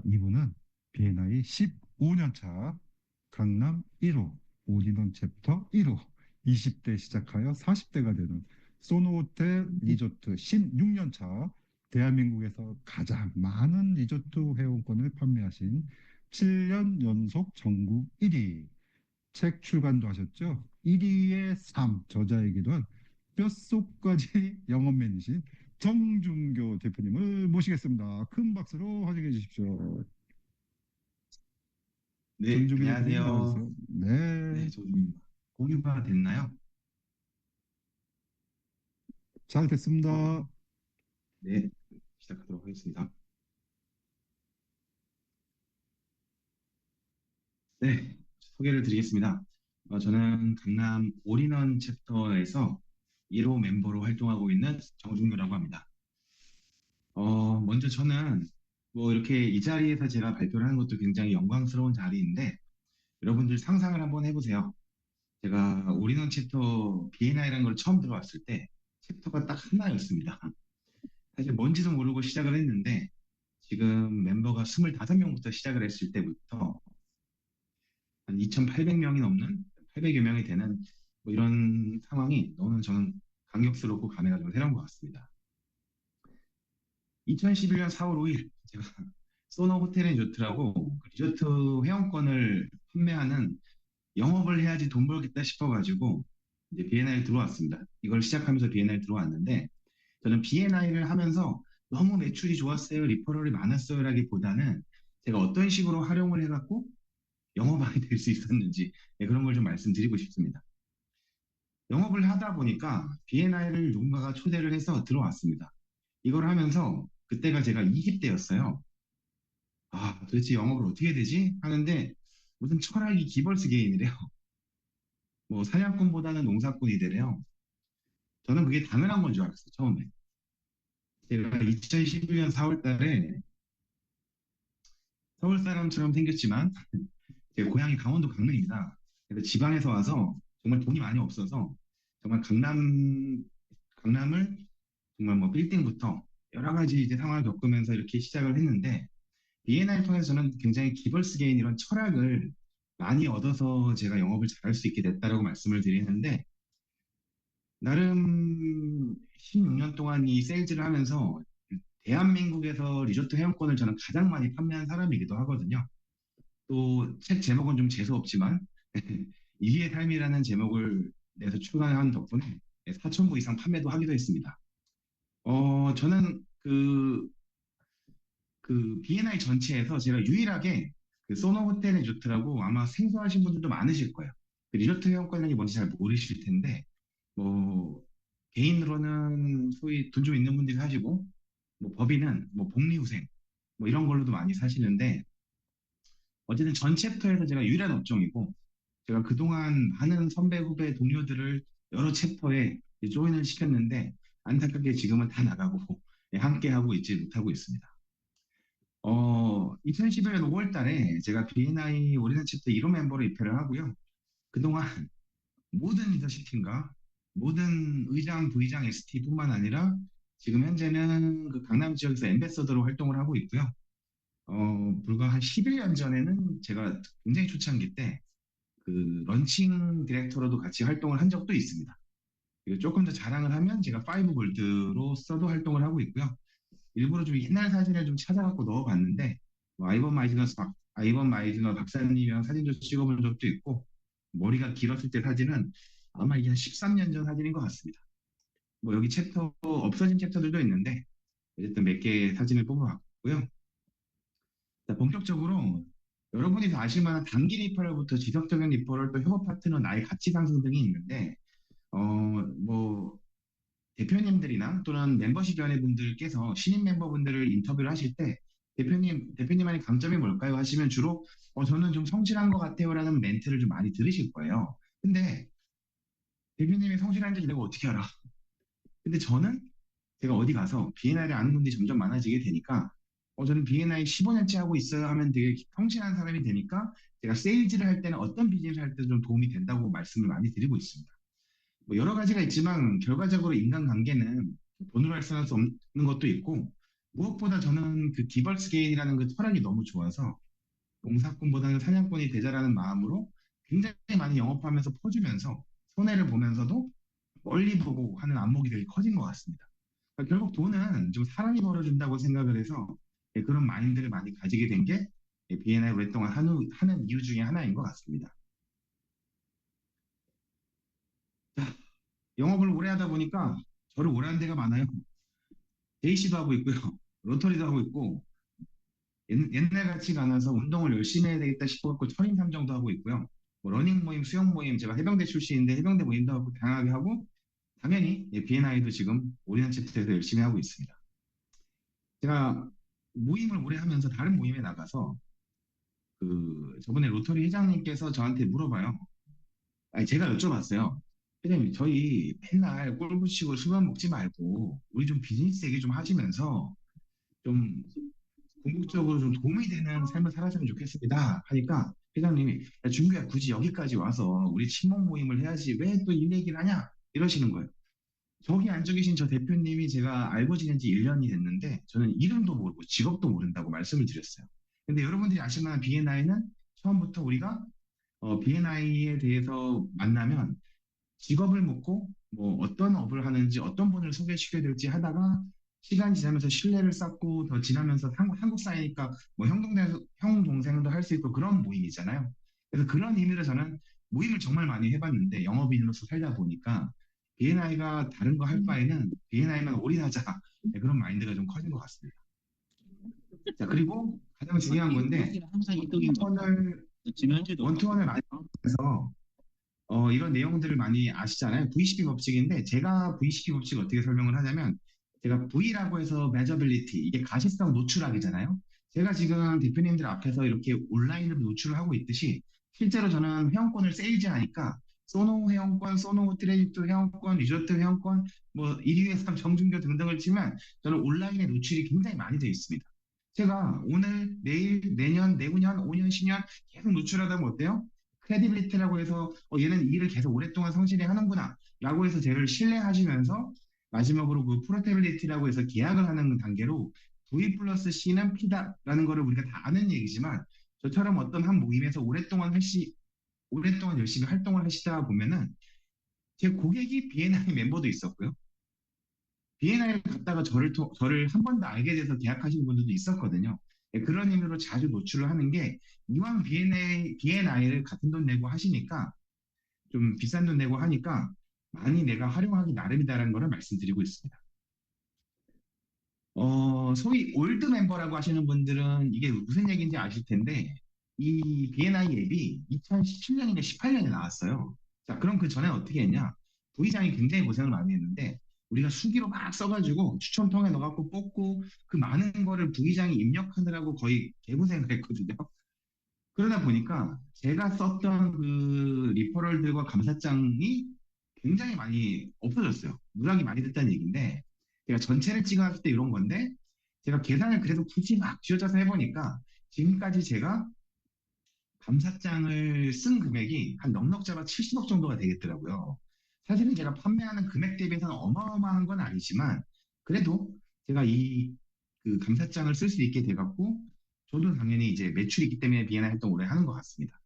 자, 이분은 BNI 15년 차 강남 1호 올인원 챕터 1호 20대 시작하여 40대가 되는 소노호텔 리조트 16년 차 대한민국에서 가장 많은 리조트 회원권을 판매하신 7년 연속 전국 1위 책 출간도 하셨죠. 1위의 삶 저자이기도 한 뼛속까지 영업맨이신 정준교 대표님을 모시겠습니다. 큰 박수로 환영해 주십시오. 네, 정준교 대표님 안녕하세요. 나와주세요. 네, 네, 좀 공유가 됐나요? 잘 어, 됐습니다. 네, 시작하도록 하겠습니다. 네, 소개를 드리겠습니다. 저는 강남 올인원 챕터에서 1호 멤버로 활동하고 있는 정중규라고 합니다. 먼저 저는 뭐 이렇게 이 자리에서 제가 발표를 하는 것도 굉장히 영광스러운 자리인데 여러분들 상상을 한번 해보세요. 제가 올인원 챕터 BNI라는 걸 처음 들어왔을 때 챕터가 딱 하나였습니다. 사실 뭔지도 모르고 시작을 했는데 지금 멤버가 25명부터 시작을 했을 때부터 한 2,800명이 넘는 800여 명이 되는 뭐 이런 상황이 너무 저는 감격스럽고 감회가 좀 새로운 것 같습니다. 2011년 4월 5일 제가 소노 호텔 앤 리조트라고 그 리조트 회원권을 판매하는 영업을 해야지 돈 벌겠다 싶어가지고 이제 BNI에 들어왔습니다. 이걸 시작하면서 BNI에 들어왔는데 저는 BNI를 하면서 너무 매출이 좋았어요, 리퍼럴이 많았어요라기보다는 제가 어떤 식으로 활용을 해갖고 영업하게 될 수 있었는지 네, 그런 걸 좀 말씀드리고 싶습니다. 영업을 하다 보니까 BNI를 누군가가 초대를 해서 들어왔습니다. 이걸 하면서 그때가 제가 20대였어요. 아, 도대체 영업을 어떻게 해야 되지? 하는데 무슨 철학이 기벌스 게임이래요. 뭐 사냥꾼보다는 농사꾼이 되래요. 저는 그게 당연한 건 줄 알았어요, 처음에. 제가 2011년 4월 달에 서울 사람처럼 생겼지만 제 고향이 강원도 강릉입니다. 그래서 지방에서 와서 정말 돈이 많이 없어서 정말 강남을 정말 뭐 빌딩부터 여러 가지 이제 상황을 겪으면서 이렇게 시작을 했는데 BNI를 통해서 저는 굉장히 기벌스 게인 이런 철학을 많이 얻어서 제가 영업을 잘할 수 있게 됐다라고 말씀을 드리는데 나름 16년 동안 이 세일즈를 하면서 대한민국에서 리조트 회원권을 저는 가장 많이 판매한 사람이기도 하거든요. 또 책 제목은 좀 재수없지만 이기의 삶이라는 제목을 내서 출간한 덕분에 4,000부 이상 판매도 하기도 했습니다. 저는 그 B&I 전체에서 제가 유일하게 그 소노 호텔 리조트라고 아마 생소하신 분들도 많으실 거예요. 그 리조트 회원권이 뭔지 잘 모르실 텐데, 뭐, 개인으로는 소위 돈 좀 있는 분들이 사시고, 뭐 법인은 뭐 복리후생, 뭐 이런 걸로도 많이 사시는데, 어쨌든 전 챕터에서 제가 유일한 업종이고, 제가 그동안 많은 선배, 후배, 동료들을 여러 챕터에 조인을 시켰는데, 안타깝게 지금은 다 나가고, 함께 하고 있지 못하고 있습니다. 2011년 5월 달에 제가 BNI 올인원 챕터 1호 멤버로 입회를 하고요. 그동안 모든 리더십 팀과 모든 의장, 부의장, ST뿐만 아니라 지금 현재는 그 강남 지역에서 엠베서더로 활동을 하고 있고요. 불과 한 11년 전에는 제가 굉장히 초창기 때 그 런칭 디렉터로도 같이 활동을 한 적도 있습니다. 그리고 조금 더 자랑을 하면 제가 파이브 골드로서도 활동을 하고 있고요. 일부러 좀 옛날 사진을 좀 찾아갖고 넣어봤는데, 뭐 아이번 마이즈너 박사님이랑 사진도 찍어본 적도 있고, 머리가 길었을 때 사진은 아마 이게 한 13년 전 사진인 것 같습니다. 뭐 여기 챕터, 없어진 챕터들도 있는데, 어쨌든 몇 개의 사진을 뽑아봤고요. 자, 본격적으로 여러분이 다 아실 만한 단기 리퍼럴부터 지속적인 리퍼럴 또 협업 파트너 나의 가치 상승 등이 있는데, 뭐, 대표님들이나 또는 멤버십 위원회분들께서 신입 멤버분들을 인터뷰를 하실 때 대표님만의 강점이 뭘까요? 하시면 주로 저는 좀 성실한 것 같아요라는 멘트를 좀 많이 들으실 거예요. 근데 대표님이 성실한지 내가 어떻게 알아? 근데 저는 제가 어디 가서 B&I를 아는 분들이 점점 많아지게 되니까 저는 B&I 15년째 하고 있어요 하면 되게 성실한 사람이 되니까 제가 세일즈를 할 때는 어떤 비즈니스 할 때도 좀 도움이 된다고 말씀을 많이 드리고 있습니다. 뭐 여러 가지가 있지만 결과적으로 인간관계는 돈으로 할수할 수 없는 것도 있고 무엇보다 저는 그 기벌스 게인이라는 그 철학이 너무 좋아서 농사꾼보다는 사냥꾼이 되자라는 마음으로 굉장히 많이 영업하면서 퍼주면서 손해를 보면서도 멀리 보고 하는 안목이 되게 커진 것 같습니다. 그러니까 결국 돈은 좀 사람이 벌어준다고 생각을 해서 그런 마인드를 많이 가지게 된 게 B&I 오랫동안 하는 이유 중에 하나인 것 같습니다. 자, 영업을 오래 하다 보니까 저를 오래 한 데가 많아요. 데이시도 하고 있고요. 로터리도 하고 있고 옛날 같지가 않아서 운동을 열심히 해야 되겠다 싶어갖고 철인 3정도 하고 있고요. 뭐 러닝 모임, 수영 모임, 제가 해병대 출신인데 해병대 모임도 하고 다양하게 하고 당연히 B&I도 지금 오리온 챕터에서 열심히 하고 있습니다. 제가 모임을 오래 하면서 다른 모임에 나가서 그 저번에 로터리 회장님께서 저한테 물어봐요. 아니 제가 여쭤봤어요. 회장님 저희 맨날 꼴 붙이고 술만 먹지 말고 우리 좀 비즈니스 얘기 좀 하시면서 좀 궁극적으로 좀 도움이 되는 삶을 살았으면 좋겠습니다. 하니까 회장님이 야, 준규야 굳이 여기까지 와서 우리 친목 모임을 해야지 왜 또 일 얘기를 하냐 이러시는 거예요. 저기 앉아 계신 저 대표님이 제가 알고 지낸 지 1년이 됐는데 저는 이름도 모르고 직업도 모른다고 말씀을 드렸어요. 근데 여러분들이 아실 만한 B&I는 처음부터 우리가 B&I에 대해서 만나면 직업을 묻고 뭐 어떤 업을 하는지 어떤 분을 소개시켜야 될지 하다가 시간이 지나면서 신뢰를 쌓고 더 지나면서 한국 사회니까 뭐 형 동생도 할 수 있고 그런 모임이잖아요. 그래서 그런 의미로 저는 모임을 정말 많이 해봤는데 영업인으로서 살다 보니까 B&I가 다른 거 할 바에는 B&I만 올인하자 네, 그런 마인드가 좀 커진 것 같습니다. 자 그리고 가장 중요한 건데 항상 이득인 것 같아. 원투원을 지난주에도 원투원을 많이 해서 이런 내용들을 많이 아시잖아요. VCP 법칙인데 제가 VCP 법칙을 어떻게 설명을 하냐면 제가 V라고 해서 매저빌리티 이게 가시성 노출하기잖아요. 제가 지금 대표님들 앞에서 이렇게 온라인으로 노출을 하고 있듯이 실제로 저는 회원권을 세일즈하니까 소노 회원권, 소노 트레디트 회원권, 리조트 회원권, 뭐 1위 회사 정준교 등등을 치면 저는 온라인에 노출이 굉장히 많이 되어 있습니다. 제가 오늘, 내일, 내년, 내후년, 5년, 10년 계속 노출하다 보면 어때요? 크레디빌리티라고 해서 얘는 이 일을 계속 오랫동안 성실히 하는구나 라고 해서 저를 신뢰하시면서 마지막으로 그 프로테빌리티라고 해서 계약을 하는 단계로 V 플러스 C는 P다라는 거를 우리가 다 아는 얘기지만 저처럼 어떤 한 모임에서 오랫동안 열심히 활동을 하시다 보면은 제 고객이 B&I 멤버도 있었고요. B&I를 갔다가 저를 한 번 더 알게 돼서 계약하시는 분들도 있었거든요. 네, 그런 의미로 자주 노출을 하는 게 이왕 B&I를 같은 돈 내고 하시니까 좀 비싼 돈 내고 하니까 많이 내가 활용하기 나름이다라는 거를 말씀드리고 있습니다. 소위 올드 멤버라고 하시는 분들은 이게 무슨 얘기인지 아실 텐데 이 B&I 앱이 2017년인가 18년에 나왔어요. 자, 그럼 그 전에 어떻게 했냐? 부의장이 굉장히 고생을 많이 했는데 우리가 수기로 막 써가지고 추첨통에 넣어갖고 뽑고 그 많은 거를 부의장이 입력하느라고 거의 개고생을 했거든요. 그러다 보니까 제가 썼던 그 리퍼럴들과 감사장이 굉장히 많이 없어졌어요. 누락이 많이 됐다는 얘기인데 제가 전체를 찍어놨을 때 이런 건데 제가 계산을 그래도 굳이 막 쥐어짜서 해보니까 지금까지 제가 감사장을 쓴 금액이 한 넉넉 잡아 70억 정도가 되겠더라고요. 사실은 제가 판매하는 금액 대비해서는 어마어마한 건 아니지만 그래도 제가 이 그 감사장을 쓸 수 있게 돼갖고 저도 당연히 이제 매출이 있기 때문에 비엔나 활동 오래 하는 것 같습니다.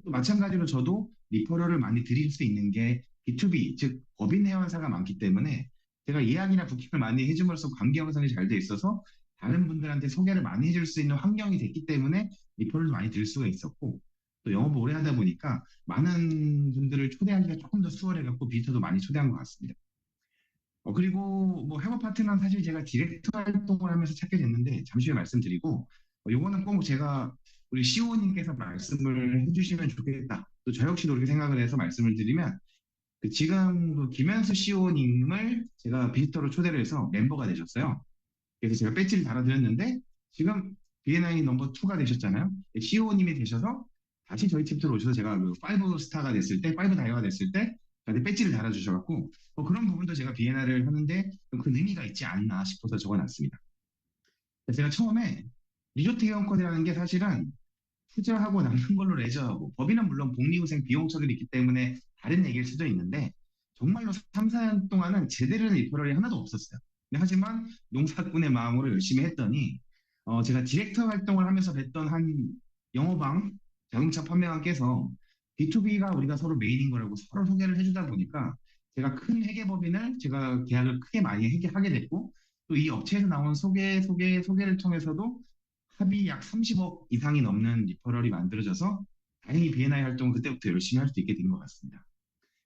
또 마찬가지로 저도 리퍼럴을 많이 드릴 수 있는 게 B2B, 즉 법인 회원사가 많기 때문에 제가 예약이나 부킹을 많이 해줌으로써 관계 형성이 잘 돼 있어서 다른 분들한테 소개를 많이 해줄 수 있는 환경이 됐기 때문에 리퍼럴도 많이 드릴 수가 있었고 또 영업을 오래 하다 보니까 많은 분들을 초대하기가 조금 더 수월해갖고 비지터도 많이 초대한 것 같습니다. 그리고 뭐 협업 파트너는 사실 제가 디렉터 활동을 하면서 찾게 됐는데 잠시 후에 말씀드리고 요거는 꼭 제가 우리 CEO님께서 말씀을 해주시면 좋겠다. 또 저 역시도 그렇게 생각을 해서 말씀을 드리면 그 지금 그 김현수 CEO님을 제가 비지터로 초대를 해서 멤버가 되셨어요. 그래서 제가 배지를 달아드렸는데 지금 B&I 넘버 2가 되셨잖아요. CEO님이 되셔서 다시 저희 챕터로 오셔서 제가 그 5 스타가 됐을 때, 5 다이어가 됐을 때 저한테 배지를 달아주셔갖고 그런 부분도 제가 B&I를 하는데 큰 의미가 있지 않나 싶어서 적어놨습니다. 제가 처음에 리조트 회원권이라는 게 사실은 투자하고 남는 걸로 레저하고 법인은 물론 복리후생 비용 처리를 있기 때문에 다른 얘기일 수도 있는데 정말로 3, 4년 동안은 제대로 된 리퍼럴이 하나도 없었어요. 하지만 농사꾼의 마음으로 열심히 했더니 제가 디렉터 활동을 하면서 뵀던 한 영어방 자동차 판매관께서 B2B가 우리가 서로 메인인 거라고 서로 소개를 해주다 보니까 제가 큰 회계법인을 제가 계약을 크게 많이 하게 됐고 또 이 업체에서 나온 소개를 통해서도 합이 약 30억 이상이 넘는 리퍼럴이 만들어져서 다행히 B&I 활동을 그때부터 열심히 할 수 있게 된 것 같습니다.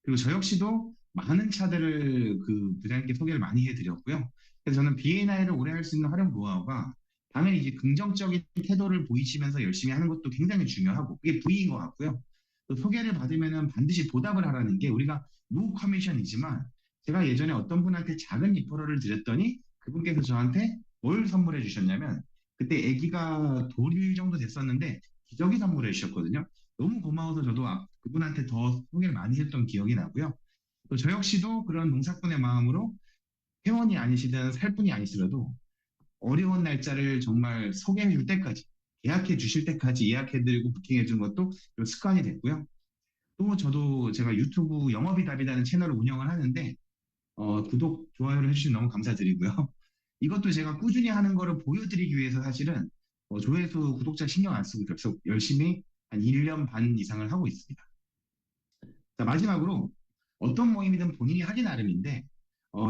그리고 저 역시도 많은 차들을 그 부장님께 소개를 많이 해드렸고요. 그래서 저는 B&I를 오래 할 수 있는 활용 노하우가 당연히 이제 긍정적인 태도를 보이시면서 열심히 하는 것도 굉장히 중요하고 그게 V인 것 같고요. 또 소개를 받으면은 반드시 보답을 하라는 게 우리가 노 커미션이지만 제가 예전에 어떤 분한테 작은 리퍼럴을 드렸더니 그분께서 저한테 뭘 선물해 주셨냐면 그때 아기가 돌 정도 됐었는데 기저귀 선물해 주셨거든요. 너무 고마워서 저도 그분한테 더 소개를 많이 했던 기억이 나고요. 또 저 역시도 그런 농사꾼의 마음으로 회원이 아니시든 살분이 아니시더라도 어려운 날짜를 정말 소개해 줄 때까지, 예약해 주실 때까지 예약해드리고 부킹해 준 것도 좀 습관이 됐고요. 또 저도 제가 유튜브 영업이 답이라는 채널을 운영을 하는데, 구독, 좋아요를 해주시면 너무 감사드리고요. 이것도 제가 꾸준히 하는 거를 보여드리기 위해서 사실은 조회수, 구독자 신경 안 쓰고 계속 열심히 한 1년 반 이상을 하고 있습니다. 자, 마지막으로 어떤 모임이든 본인이 하기 나름인데,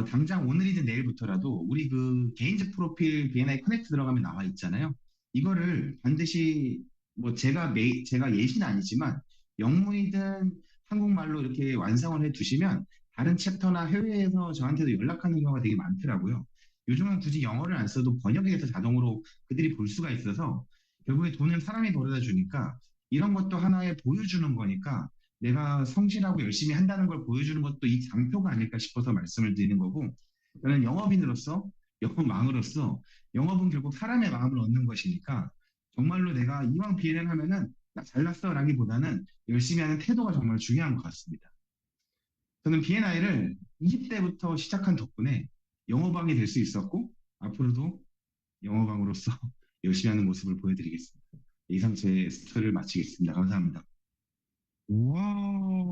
당장 오늘이든 내일부터라도 우리 그 개인적 프로필 B&I 커넥트 들어가면 나와 있잖아요. 이거를 반드시 뭐 제가 예시는 아니지만 영문이든 한국말로 이렇게 완성을 해 두시면 다른 챕터나 해외에서 저한테도 연락하는 경우가 되게 많더라고요. 요즘은 굳이 영어를 안 써도 번역이 돼서 자동으로 그들이 볼 수가 있어서 결국에 돈은 사람이 벌어다 주니까 이런 것도 하나의 보여주는 거니까 내가 성실하고 열심히 한다는 걸 보여주는 것도 이 장표가 아닐까 싶어서 말씀을 드리는 거고, 저는 영업인으로서, 영업망으로서, 영업은 결국 사람의 마음을 얻는 것이니까, 정말로 내가 이왕 비행을 하면은, 나 잘났어 라기보다는 열심히 하는 태도가 정말 중요한 것 같습니다. 저는 B&I를 20대부터 시작한 덕분에 영어방이 될 수 있었고, 앞으로도 영어방으로서 열심히 하는 모습을 보여드리겠습니다. 이상 제 스토리를 마치겠습니다. 감사합니다. 와,